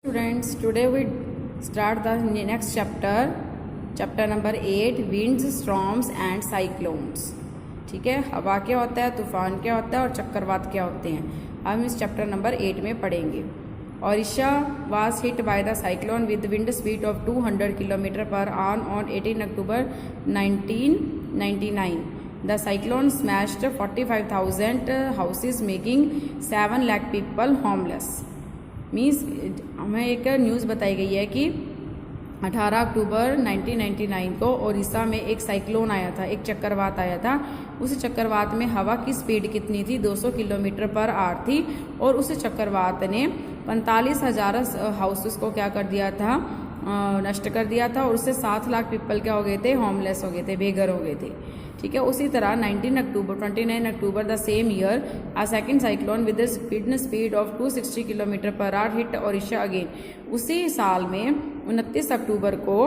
Students, today we start the next chapter number 8, winds, storms and cyclones. ठीक है, हवा क्या होता है, तूफान क्या होता है और चक्रवात क्या होते हैं, हम इस चैप्टर नंबर 8 में पढ़ेंगे। Odisha was hit by the cyclone with wind speed of 200 km/h on 18 October 1999. The cyclone smashed 45,000 houses, making 7 lakh people homeless. Means हमें एक न्यूज़ बताई गई है कि 18 अक्टूबर 1999 को ओडिशा में एक साइक्लोन आया था, एक चक्रवात आया था। उस चक्रवात में हवा की स्पीड कितनी थी, 200 km/h थी और उस चक्रवात ने 45,000 हाउसेस को क्या कर दिया था, नष्ट कर दिया था और उससे 7 लाख पीपल क्या हो गए थे, होमलेस हो गए थे, बेघर हो गए थे। ठीक है, उसी तरह 29 अक्टूबर the same year a second cyclone with speed of 260 km/h hit Odisha again. उसी साल में 29 अक्टूबर को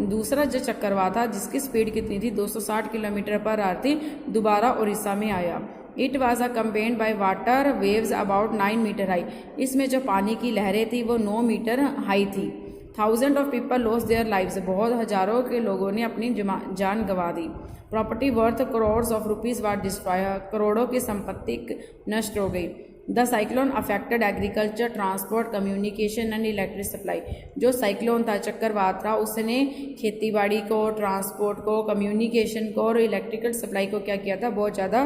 दूसरा जो चक्रवात था जिसकी स्पीड कितनी थी, 260 km/h थी, दोबारा ओडिशा में आया। It was accompanied by water waves about 9 metre high. इसमें जो पानी की लहरें थी वो 9 मीटर हाई थी। Thousand of people loss their lives, बहुत हजारों के लोगों ने अपनी जान गंवा दी। Property worth crores of rupees were destroy, करोड़ों की संपत्ति नष्ट हो गई। The cyclone affected agriculture, transport, communication and electric supply. जो साइक्लोन था, चक्रवात था, उसने खेती बाड़ी को, ट्रांसपोर्ट को, कम्युनिकेशन को और इलेक्ट्रिकल सप्लाई को क्या किया था, बहुत ज़्यादा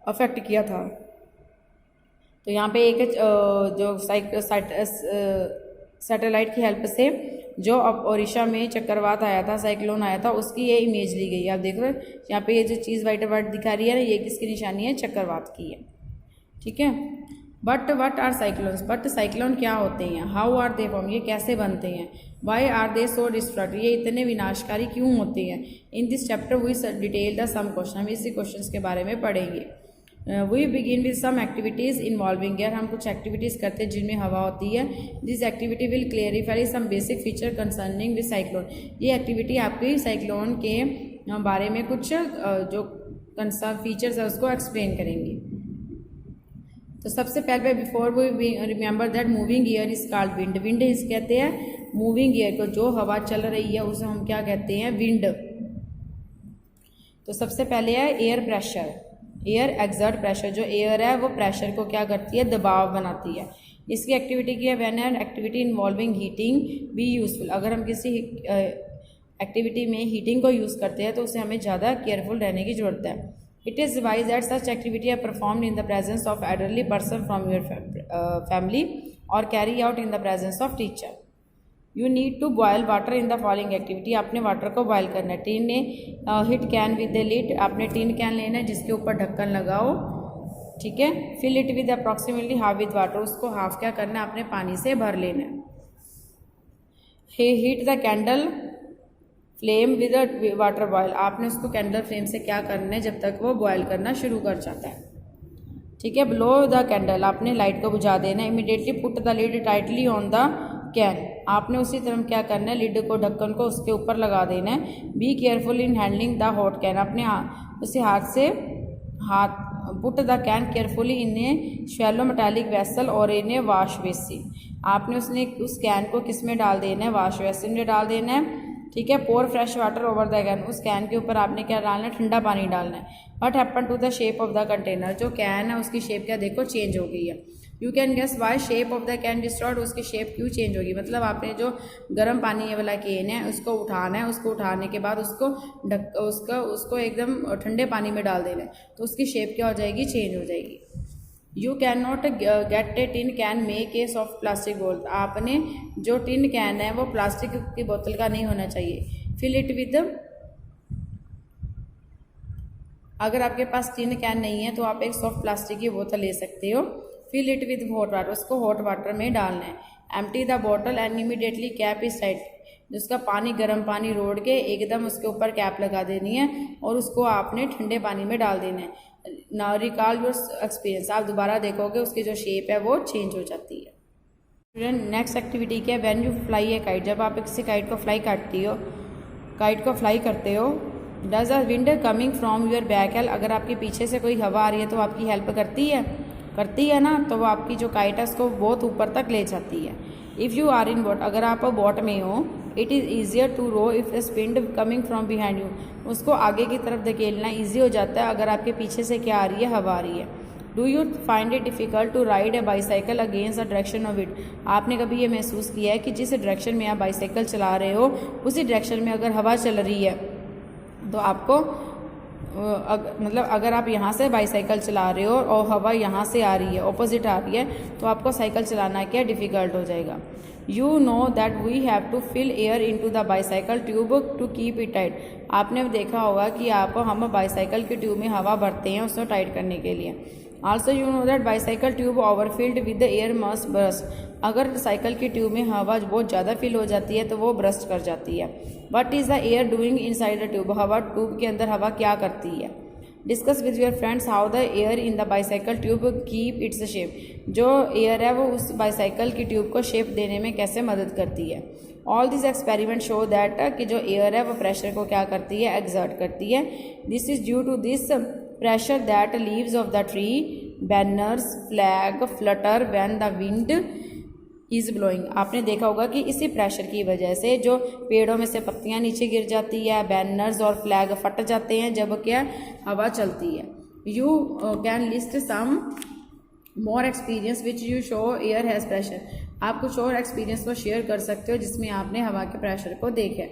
अफेक्ट किया था। तो यहाँ पे एक जो सैटेलाइट की हेल्प से जो अब ओडिशा में चक्रवात आया था, साइक्लोन आया था, उसकी ये इमेज ली गई है। आप देख रहे हो यहाँ पे ये जो चीज़ वाइट वर्ड दिखा रही है ना, ये किसकी निशानी है, चक्रवात की है। ठीक है, but what are cyclones, but cyclone क्या होते हैं, हाउ आर दे फॉर्म, ये कैसे बनते हैं, why are they so destructive, ये इतने विनाशकारी क्यों होते हैं। In this chapter we detail the some question, हम इसी क्वेश्चन के बारे में पढ़ेंगे। We begin with some activities involving air, हम कुछ एक्टिविटीज़ करते हैं जिनमें हवा होती है। This activity will clarify some basic feature concerning with cyclone, ये एक्टिविटी आपकी साइक्लोन के बारे में कुछ जो कंसर्न फीचर्स है उसको एक्सप्लेन करेंगी। तो सबसे पहले before we remember that moving air is called wind, wind इस कहते हैं मूविंग ईयर को, जो हवा चल रही है उसे हम क्या कहते हैं, विंड। तो सबसे पहले है air pressure, air exert pressure, जो एयर है वो प्रेशर को क्या करती है, दबाव बनाती है। इसकी एक्टिविटी की है when an activity involving heating be useful, अगर हम किसी एक्टिविटी में हीटिंग को यूज़ करते हैं तो उसे हमें ज़्यादा केयरफुल रहने की ज़रूरत है। It is wise that such activity are performed in the presence of elderly person from your family और carry out in the presence of teacher. You need to boil water in the following activity, आपने water को boil करना है। Tin ने hit can with the lid, आपने tin can लेना है जिसके ऊपर ढक्कन लगाओ। ठीक है, fill it with approximately half with water, उसको हाफ क्या करना है, आपने पानी से भर लेना है। Heat the candle flame with water boil, आपने उसको कैंडल फ्लेम से क्या करना है जब तक वो बॉयल करना शुरू कर जाता है। ठीक है, ब्लो द कैंडल, आपने लाइट को बुझा देना है। Immediately put the lid tightly on the can, आपने उसी तरह क्या करना है, लिड को, ढक्कन को उसके ऊपर लगा देना है। Be careful in handling the hot can, अपने उसे put the can carefully in A shallow metallic vessel और इन ए वाश बेसिन, आपने उस कैन को किस में डाल देना है, वाश बेसिन में डाल देना है। ठीक है, pour fresh water over the can, उस कैन के ऊपर आपने क्या डालना है, ठंडा पानी डालना है। What happen to the shape of the container, जो कैन है उसकी शेप क्या देखो चेंज हो गई है। You can guess why shape of the can distort, उसकी शेप क्यों चेंज होगी, मतलब आपने जो गर्म पानी वाला कैन है उसको उठाना है, उसको उठाने के बाद उसको एकदम ठंडे पानी में डाल देना है, तो उसकी शेप क्या हो जाएगी, चेंज हो जाएगी। You can not gate A tin can make a soft plastic बोतल, आपने जो टिन कैन है वो प्लास्टिक की बोतल का नहीं होना चाहिए। फिल इट विद, अगर आपके पास टिन कैन नहीं है तो आप एक सॉफ्ट प्लास्टिक की बोतल ले सकते हो। Fill it with hot water, उसको हॉट वाटर में डालना है। Empty the bottle and immediately cap is tight, जिसका पानी गर्म पानी रोड़ के एकदम उसके ऊपर कैप लगा देनी है और उसको आपने ठंडे पानी में डाल देना है। नाउ रिकॉल योर एक्सपीरियंस, आप दोबारा देखोगे उसकी जो शेप है वो चेंज हो जाती है। स्टूडेंट, नेक्स्ट एक्टिविटी क्या है, when you fly A kite, जब आप किसी काइट को फ्लाई करते हो, does a wind coming from your back help, अगर आपके पीछे से कोई हवा आ रही है तो आपकी हेल्प करती है ना, तो वो आपकी जो काइट है उसको बहुत ऊपर तक ले जाती है। If you are in boat, अगर आप बोट में हो, it is easier to row if wind coming from behind you, उसको आगे की तरफ धकेलना ईजी हो जाता है अगर आपके पीछे से क्या आ रही है, हवा आ रही है। Do you find it difficult to ride a bicycle against the direction of it, आपने कभी ये महसूस किया है कि जिस डायरेक्शन में आप बाईसाइकिल चला रहे हो उसी डायरेक्शन में अगर हवा चल रही है तो आपको मतलब अगर आप यहाँ से बाईसाइकिल चला रहे हो और हवा यहाँ से आ रही है, ऑपोजिट आ रही है, तो आपको साइकिल चलाना क्या डिफ़िकल्ट हो जाएगा। You know that we have to fill air into the bicycle tube to keep it tight, आपने देखा होगा कि हम बाईसाइकिल के ट्यूब में हवा भरते हैं उसको टाइट करने के लिए। Also you know that bicycle tube overfilled with the air must burst, अगर साइकिल की ट्यूब में हवा बहुत ज़्यादा फिल हो जाती है तो वो ब्रस्ट कर जाती है। What is the air doing inside the tube, हवा ट्यूब के अंदर हवा क्या करती है। Discuss with your friends how the air in the bicycle tube keep its shape, जो एयर है वो उस बाईसाइकिल की ट्यूब को शेप देने में कैसे मदद करती है। All this experiment show that कि जो एयर है वो प्रेशर को क्या करती है, एक्सर्ट करती है। This is due to this pressure that leaves of the tree, banners, flag flutter when the wind is blowing, आपने देखा होगा कि इसी प्रेशर की वजह से जो पेड़ों में से पत्तियां नीचे गिर जाती है, बैनर्स और फ्लैग फट जाते हैं जब क्या हवा चलती है। You can list some more experience which you show air has pressure, आप कुछ और एक्सपीरियंस को शेयर कर सकते हो जिसमें आपने हवा के प्रेशर को देखे।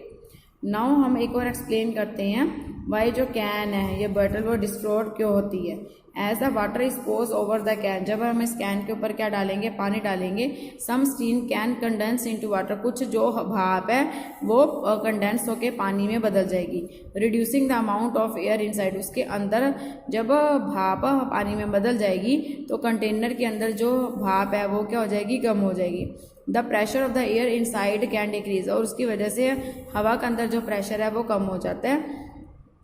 नाउ हम एक और एक्सप्लेन करते हैं वाई जो कैन है ये बॉटल वो डिस्ट्रोड क्यों होती है। एज द वाटर इज पोज ओवर द कैन, जब हम इस कैन के ऊपर क्या डालेंगे, पानी डालेंगे। Some steam can condense into water, कुछ जो भाप है वो कंडेंस होकर पानी में बदल जाएगी। Reducing the amount of air inside, उसके अंदर जब भाप पानी में बदल जाएगी तो कंटेनर के अंदर जो भाप है वो क्या हो जाएगी, कम हो जाएगी। The pressure of the air inside can decrease, और उसकी वजह से हवा के अंदर जो प्रेशर है वो कम हो जाता है।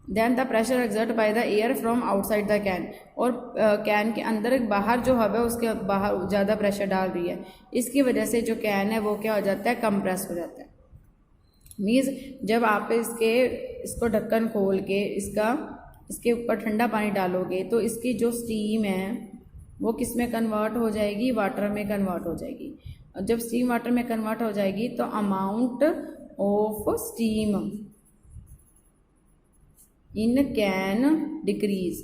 Then the pressure exert by the air from outside the can, और कैन के अंदर बाहर जो हवा है उसके बाहर ज़्यादा प्रेशर डाल रही है, इसकी वजह से जो कैन है वो क्या हो जाता है, कंप्रेस हो जाता है। मीन्स जब आप इसको ढक्कन खोल के इसके ऊपर ठंडा पानी डालोगे तो इसकी जो स्टीम है वो किस में कन्वर्ट हो जाएगी, वाटर में कन्वर्ट हो जाएगी। जब स्टीम वाटर में कन्वर्ट हो जाएगी तो amount of steam in can decrease,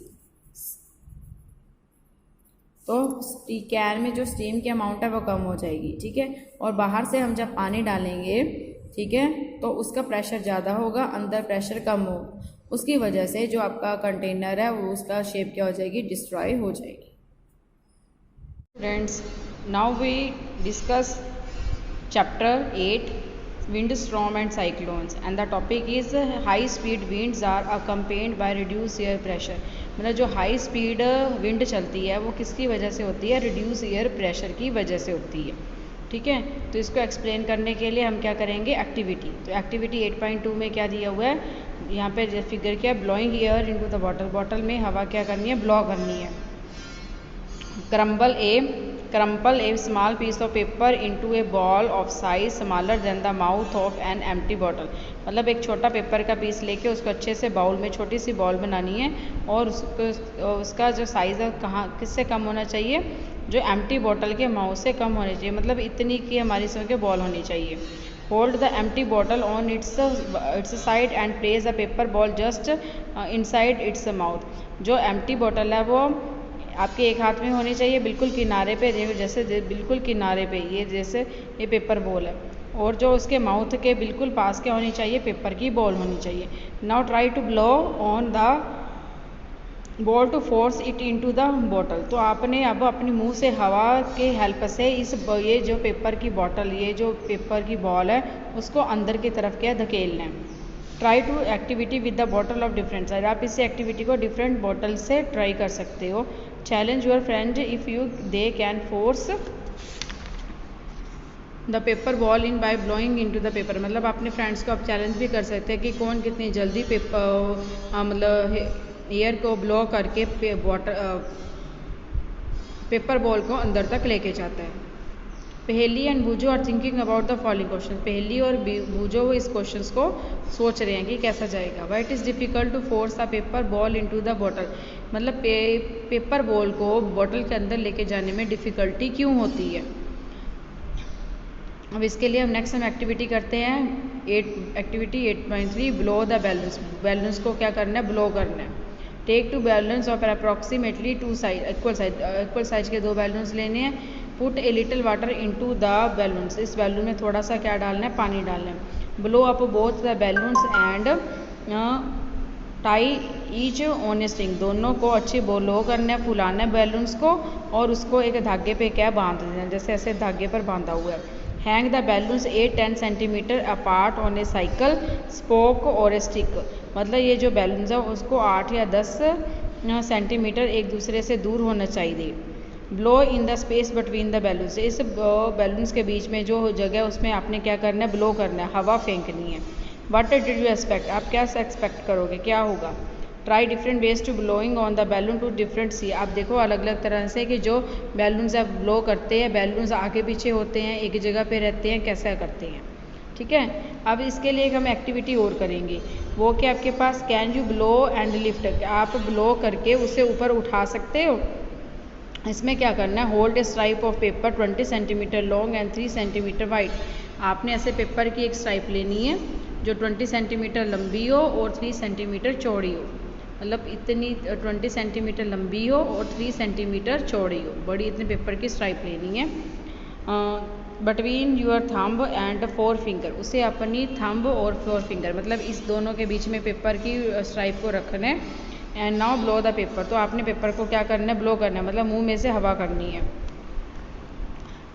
तो कैन में जो स्टीम की अमाउंट है वो कम हो जाएगी, ठीक है। और बाहर से हम जब पानी डालेंगे, ठीक है, तो उसका प्रेशर ज़्यादा होगा, अंदर प्रेशर कम होगा, उसकी वजह से जो आपका कंटेनर है वो उसका शेप क्या हो जाएगी, डिस्ट्रॉय हो जाएगी। Friends, now we discuss chapter 8 wind storm and cyclones and the topic is high speed winds are accompanied by reduced air pressure, मतलब जो हाई स्पीड विंड चलती है वो किसकी वजह से होती है, रिड्यूस एयर प्रेशर की वजह से होती है, ठीक है। तो इसको एक्सप्लेन करने के लिए हम क्या करेंगे, एक्टिविटी। तो एक्टिविटी 8.2 में क्या दिया हुआ है, यहाँ पे फिगर क्या, blowing air into the bottle, bottle में हवा क्या करनी है, ब्लो करनी है। Crumple a small piece of paper into a ball of size smaller than the mouth of an empty bottle, मतलब एक छोटा पेपर का पीस लेके उसको अच्छे से बाउल में छोटी सी बॉल बनानी है और उसका जो साइज़ है किससे कम होना चाहिए, जो एम्प्टी बॉटल के माउथ से कम होनी चाहिए, मतलब इतनी की हमारी इसमें के बॉल होनी चाहिए। Hold the empty bottle on it's side and place the paper ball just inside its mouth, जो एम्प्टी बॉटल है वो आपके एक हाथ में होनी चाहिए बिल्कुल किनारे पे, जैसे बिल्कुल किनारे पे ये जैसे ये पेपर बॉल है, और जो उसके माउथ के बिल्कुल पास क्या होनी चाहिए, पेपर की बॉल होनी चाहिए। Now try to blow on the ball to force it into the bottle, तो आपने अब अपने मुंह से हवा के हेल्प से ये जो पेपर की बॉटल, ये जो पेपर की बॉल है उसको अंदर की तरफ क्या धकेलना है। Try to activity with the bottle of different size, आप इस एक्टिविटी को डिफरेंट बॉटल से ट्राई कर सकते हो। Challenge your friend if you they can force the paper ball in by blowing into the paper, मतलब अपने फ्रेंड्स को आप चैलेंज भी कर सकते हैं कि कौन कितनी जल्दी मतलब एयर को ब्लो करके पेपर बॉल को अंदर तक लेके जाता है। पहेली एंड बूझो are thinking about the following question, पहेली और बूझो वो इस क्वेश्चंस को सोच रहे हैं कि कैसा जाएगा। Why it is difficult to force the paper ball into the bottle, मतलब पेपर बॉल को बॉटल के अंदर लेके जाने में डिफ़िकल्टी क्यों होती है। अब इसके लिए हम नेक्स्ट एक्टिविटी करते हैं। Activity 8.3 blow the balloons. Balloons को क्या करना है, ब्लो करना है। Take 2 balloons of approximately 2 size equal size के 2 बैलून्स लेने हैं। Put a little water into the balloons. इस बैलून में थोड़ा सा क्या डालना है, पानी डालना है। Blow up both the balloons and tie each on a string. दोनों को अच्छे ब्लो करना है, फुलाना है बैलून्स को, और उसको एक धागे पे क्या बांध देना, जैसे ऐसे धागे पर बांधा हुआ है। Hang the balloons 8-10 centimetre apart on A cycle spoke और ए स्टिक। मतलब ये जो बैलून्स है उसको 8 या 10 सेंटीमीटर एक दूसरे से दूर होना चाहिए। Blow in the space between the balloons. इस बैलून्स के बीच में जो जगह है उसमें आपने क्या करना है, ब्लो करना है, हवा फेंकनी है। What did you expect. आप क्या एक्सपेक्ट करोगे, क्या होगा। Try different ways to blowing on the balloon to different see. आप देखो अलग अलग तरह से कि जो बैलून्स आप ब्लो करते हैं, बैलून्स आगे पीछे होते हैं, एक जगह पे रहते हैं, कैसा करते हैं। ठीक है, अब इसके लिए हम एक्टिविटी और करेंगे। वो कि आपके पास can you blow and lift. आप ब्लो करके उसे ऊपर उठा सकते हो। इसमें क्या करना है, hold a stripe of paper 20 centimetre long and 3 centimetre wide. आपने ऐसे पेपर की एक स्ट्राइप लेनी है जो 20 सेंटीमीटर लंबी हो और 3 सेंटीमीटर चौड़ी हो। मतलब इतनी 20 सेंटीमीटर लंबी हो और 3 सेंटीमीटर चौड़ी हो, बड़ी इतने पेपर की स्ट्राइप लेनी है। Between your thumb and 4 finger. उसे अपनी थंब और 4 फिंगर मतलब इस दोनों के बीच में पेपर की स्ट्राइप को रखना है। And now blow the paper. तो आपने पेपर को क्या करना है, ब्लो करना है, मतलब मुंह में से हवा करनी है।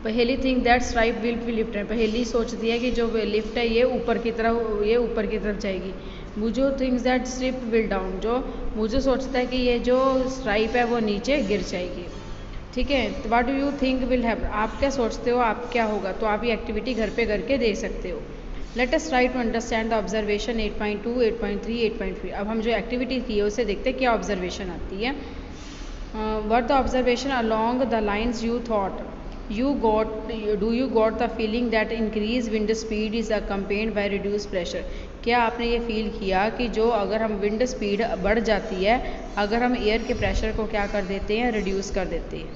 पहली thing that stripe will be lifted. पहली सोचती है कि जो लिफ्ट है ये ऊपर की तरफ जाएगी। मुझे things that strip will down. जो मुझे सोचता है कि ये जो स्ट्राइप है वो नीचे गिर जाएगी। ठीक है, तो what do you think will happen. आप क्या सोचते हो, आप क्या होगा। तो आप ये एक्टिविटी घर पे करके दे सकते हो। Let us try to understand the observation 8.2, 8.3, 8.3। अब हम जो एक्टिविटी की है उसे देखते हैं क्या ऑब्जर्वेशन आती है। What the observation along the lines you thought you got the feeling that increased wind speed is accompanied by reduced pressure। क्या आपने ये फील किया कि जो अगर हम विंड स्पीड बढ़ जाती है, अगर हम एयर के प्रेशर को क्या कर देते हैं, रिड्यूस कर देते हैं।